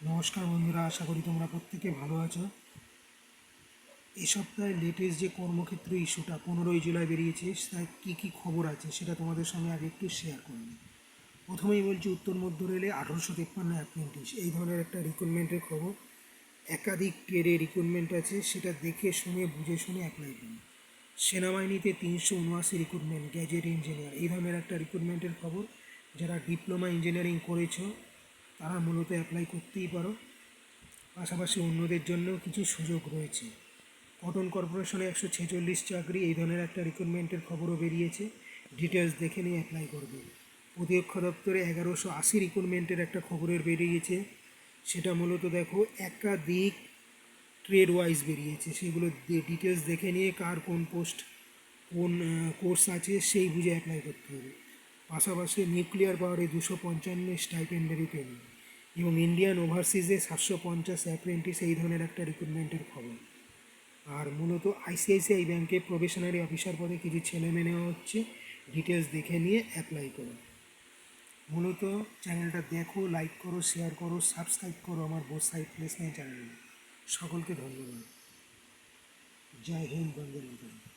নমস্কার বন্ধুরা, আশা করি তোমরা প্রত্যেকে ভালো আছো। এই সপ্তাহে লেটেস্ট যে কর্মক্ষেত্র ইস্যুটা 15 জুলাই বেরিয়েছে, তার কী কী খবর আছে সেটা তোমাদের সঙ্গে আগে একটু শেয়ার করে নিই। প্রথমেই বলছি, উত্তর মধ্য রেলে 1853 অ্যাপ্রেন্টিস এই ধরনের একটা রিক্রুটমেন্টের খবর। একাধিক ট্রেডে রিক্রুটমেন্ট আছে, সেটা দেখে শুনে বুঝে শুনে অ্যাপ্লাই করুন। সেনাবাহিনীতে 379 রিক্রুটমেন্ট, গ্যাজেট ইঞ্জিনিয়ার এই ধরনের একটা রিক্রুটমেন্টের খবর। যারা ডিপ্লোমা ইঞ্জিনিয়ারিং করেছো তারা মূলত অ্যাপ্লাই করতেই পারো। পাশাপাশি অন্যদের জন্যও কিছু সুযোগ রয়েছে। কটন কর্পোরেশনে 146 চাকরি এই ধরনের একটা রিক্রুটমেন্টের খবরও বেরিয়েছে। ডিটেলস দেখে নিয়ে অ্যাপ্লাই করবে। প্রতিরক্ষা দপ্তরে 1180 রিক্রুটমেন্টের একটা খবরের বেরিয়েছে। সেটা মূলত দেখো একাধিক ট্রেড ওয়াইজ বেরিয়েছে, সেগুলো ডিটেলস দেখে নিয়ে কার কোন পোস্ট কোন কোর্স আছে সেই বুঝে অ্যাপ্লাই করতে হবে। পাশাপাশি নিউক্লিয়ার পাওয়ারে 255 স্টাইপেন্ডারি ট্রেনিং এবং ইন্ডিয়ান ওভারসিজে 750 অ্যাপ্রেন্টিস এই ধরনের একটা রিক্রুটমেন্টের খবর। আর মূলত আইসিআইসিআই ব্যাংকে প্রবেশনারি অফিসার পদে কিছু ছেলে মেয়ে নেওয়া হচ্ছে। ডিটেলস দেখে নিয়ে অ্যাপ্লাই করো। মূলত চ্যানেলটা দেখো, লাইক করো, শেয়ার করো, সাবস্ক্রাইব করো আমার বোথ সাইড প্লেসমেন্ট চ্যানেলে। সকলকে ধন্যবাদ। জয় হিন্দ, বন্দে মাতরম।